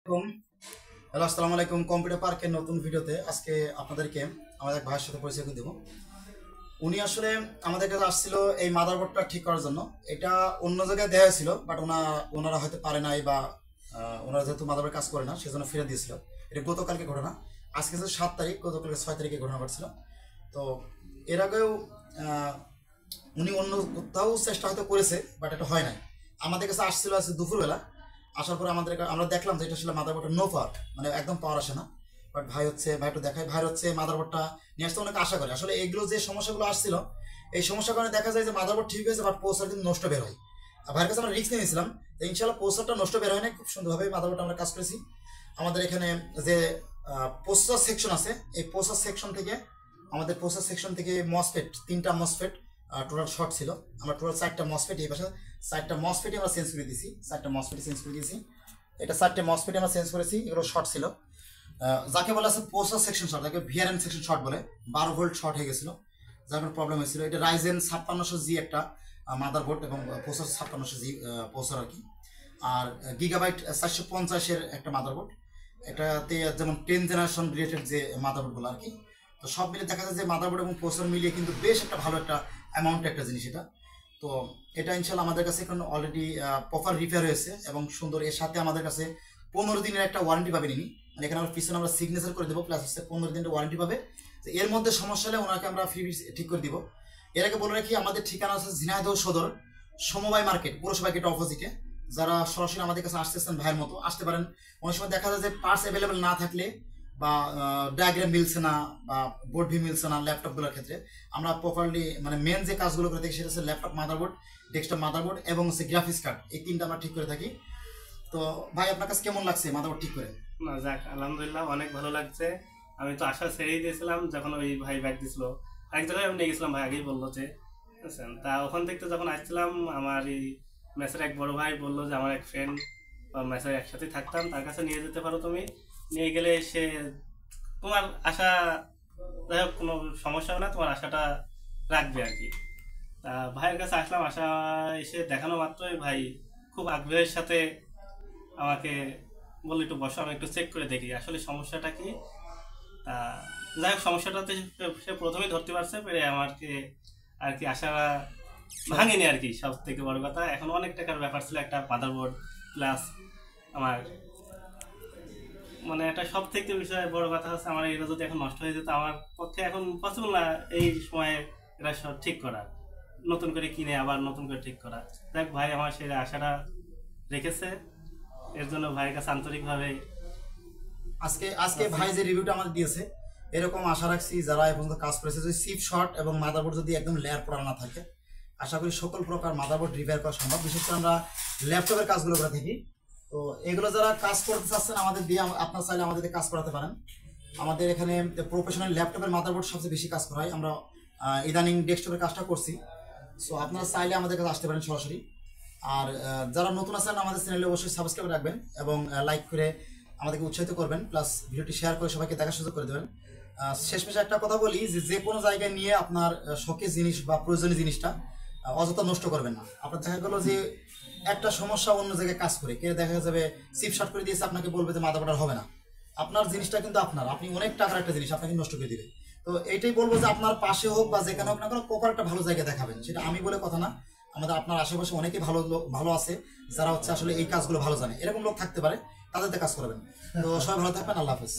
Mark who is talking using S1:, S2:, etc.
S1: Hello, আসসালামু আলাইকুম। Computer পার্কের নতুন ভিডিওতে আজকে আপনাদেরকে আমাদের এক ভাইয়ের সাথে পরিচয় করে দেবো। উনি আসলে আমাদের কাছে আসছিল এই মাদারবোর্ডটা ঠিক করার জন্য। এটা অন্য জায়গায় দেওয়া হয়েছিল, বাট ওনারা হয়তো পারে নাই, বা ওনারা যেহেতু মাদারবোর্ড কাজ করে না সেজন্য ফিরে দিয়েছিল। এটা গতকালকে ঘটনা। আজকে হচ্ছে 7 তারিখ, গতকালকে 6 তারিখে ঘটনা ঘটছিল। তো এর আগেও উনি অন্য কোথাও চেষ্টা হয়তো করেছে, বাট এটা হয় নাই। আমাদের কাছে আসছিল আজকে দুপুরবেলা। আসার পর আমরা দেখলাম যে এটা আসলে মাদারবোর্ডটা নো পাওয়ার, মানে একদম পাওয়ার আসে না। বাট ভাইটা দেখায়, ভাই হচ্ছে মাদারবোর্ডটা নিয়ে আসতে অনেক আশা করে। আসলে এগুলো যে সমস্যাগুলো আসছিল, এই সমস্যার কারণে দেখা যায় যে মাদারবোর্ড ঠিক হয়েছে, বাট প্রসেসর কিন্তু নষ্ট বের হয়। আর ভাইয়ের কাছে আমরা রিস্ক নিয়েছিলাম, তো ইনশাল্লাহ প্রসেসরটা নষ্ট বের হয় না, খুব সুন্দরভাবে মাদারবোর্ডটা আমরা কাজ করেছি। আমাদের এখানে যে প্রসেসর সেকশন আছে, এই প্রসেসর সেকশন থেকে মসফেট, 3টা মসফেট টোটাল শর্ট ছিল। আমরা টোটাল 4টা মসফেট, এই পাশে 4টা মসফেটই আমরা চেঞ্জ করে দিয়েছি। 4টা মসফেট চেঞ্জ করে দিয়েছি। এটা 4টে মসফেট আমরা চেঞ্জ করেছি, এগুলো শর্ট ছিল। যাকে বলা আছে প্রসেসর সেকশন শর্ট, যাকে ভিআরএম সেকশন শর্ট বলে, 12 ভোল্ট শর্ট হয়ে গেছিলো, যার কোনো প্রবলেম হয়েছিল। এটা রাইজেন 5600G একটা মাদারবোর্ড, এবং প্রসেসর 5600G প্রসেসর আর কি। আর গিগাবাইট 450-এর একটা মাদারবোর্ড। এটাতে যেমন 10 জেনারেশন রিলেটেড যে মাদারবোর্ডগুলো আর কি। তো সব মিলে দেখা যায় যে মাদারবোর্ড এবং প্রসেসর মিলিয়ে কিন্তু বেশ একটা ভালো একটা অ্যামাউন্টের একটা জিনিস এটা। তো এটা ইনশাল্লাহ আমাদের কাছে এখন অলরেডি প্রপার রিপেয়ার হয়েছে এবং সুন্দর। এর সাথে আমাদের কাছে 15 দিনের একটা ওয়ারেন্টি পাবেন ইনি, মানে এখানে আমরা পিছনে আমরা সিগনেচার করে দেবো, প্লাস হচ্ছে 15 দিনের ওয়ারেন্টি পাবে। তো এর মধ্যে সমস্যা হলে ওনাকে আমরা ফ্রি ঠিক করে দিব। এর আগে বলে রাখি, আমাদের ঠিকানা আছে ঝিনাইদহ সদর, সমবায় মার্কেট, পৌরসভা গেটের অপোজিটে। যারা সরাসরি আমাদের কাছে আসতেছেন ভাইয়ের মতো আসতে পারেন। অনেক সময় দেখা যায় যে পার্টস অ্যাভেলেবেল না থাকলে, বা ডায়াগ্রাম মিলছে না, বা বোর্ড ভি মিলছে না ল্যাপটপগুলোর ক্ষেত্রে, আমরা প্রপারলি মানে মেন যে কাজগুলো করে থাকি সেটা হচ্ছে ল্যাপটপ মাদারবোর্ড, ডেস্কটপ মাদারবোর্ড এবং হচ্ছে গ্রাফিক্স কার্ড, এই 3টা আমরা ঠিক করে থাকি। তো ভাই, আপনার কাছে কেমন লাগছে মাদারবোর্ড ঠিক করে?
S2: না, যাক, আলহামদুলিল্লাহ, অনেক ভালো লাগছে। আমি তো আশা ছেড়েই দিয়েছিলাম যখন ওই ভাই ব্যাগ দিছিল। এক জায়গায় আমি নিয়ে গেছিলাম, ভাই আগেই বললো যে, বুঝছেন। তা ওখান থেকে যখন আসছিলাম, আমার এই মেসের এক বড় ভাই বললো যে আমার এক ফ্রেন্ড মেসের একসাথে থাকতাম, তার কাছে নিয়ে যেতে পারো তুমি। নিয়ে গেলে সে তোমার আশা, যাই হোক, কোনো সমস্যা হবে না, তোমার আশাটা রাখবে আর কি। তা ভাইয়ের কাছে আসলাম, আশা এসে দেখানো মাত্রই ভাই খুব আগ্রহের সাথে আমাকে বললো একটু বসো, আমি একটু চেক করে দেখি আসলে সমস্যাটা কি। তা যাই হোক, সমস্যাটাতে সে প্রথমেই ধরতে পারছে, পেরে আমাকে আর কি আশা ভাঙেনি আর কি। সব থেকে বড় কথা, এখন অনেক টাকার ব্যাপার ছিল, একটা মাদারবোর্ড প্লাস আমার, মানে এটা সব থেকে বিষয় বড় কথা হচ্ছে আমার এটা যদি এখন নষ্ট হয়ে যেত, আমার পক্ষে এখন পসিবল না এই সময়ে এটা সব ঠিক করা, নতুন করে কিনে আবার নতুন করে ঠিক করা। দেখ ভাই আমার সেই আশাটা রেখেছে, এর জন্য ভাইয়ের কাছে আন্তরিকভাবে
S1: আজকে আজকে ভাই যে রিভিউটা আমাদের দিয়েছে, এরকম আশা রাখছি যারা এ পর্যন্ত কাজ করেছে, যদি চিপ শর্ট এবং মাদারবোর্ড যদি একদম লেয়ার পড়া না থাকে, আশা করি সকল প্রকার মাদারবোর্ড রিপেয়ার করা সম্ভব। বিশেষ করে আমরা ল্যাপটপের কাজগুলো করে থাকি। তো এগুলো যারা কাজ করতে চাচ্ছেন আমাদের দিয়ে, আপনার চাইলে আমাদের দিয়ে কাজ করাতে পারেন। আমাদের এখানে প্রফেশনাল ল্যাপটপের মাদারবোর্ড সবচেয়ে বেশি কাজ করা হয়। আমরা ইদানিং ডেস্কটপের কাজটা করছি। সো আপনারা চাইলে আমাদের কাছে আসতে পারেন সরাসরি। আর যারা নতুন আছেন আমাদের চ্যানেলে অবশ্যই সাবস্ক্রাইব রাখবেন এবং লাইক করে আমাদেরকে উৎসাহিত করবেন, প্লাস ভিডিওটি শেয়ার করে সবাইকে দেখার সুযোগ করে দেবেন। শেষমেশে একটা কথা বলি, যে কোনো জায়গায় নিয়ে আপনার শখের জিনিস বা প্রয়োজনীয় জিনিসটা অযথা নষ্ট করবেন না। আপনার দেখা গেলো যে একটা সমস্যা অন্য জায়গায় কাজ করে, কে দেখা যাবে চিপ শর্ট করে দিয়েছে, আপনাকে বলবে যে মাদারবোর্ড হবে না। আপনার জিনিসটা কিন্তু আপনার, আপনি অনেক টাকার একটা জিনিস আপনাকে নষ্ট করে দিবে। তো এইটাই বলবো যে আপনার পাশে হোক বা যেখানে হোক না কেন, প্রপার একটা ভালো জায়গায় দেখাবেন। সেটা আমি বলে কথা না, আমাদের আপনার আশেপাশে অনেকেই ভালো আছে যারা হচ্ছে আসলে এই কাজগুলো ভালো জানে, এরকম লোক থাকতে পারে, তাদেরতে কাজ করবেন। তো সবাই ভালো থাকবেন, আল্লাহ হাফেজ।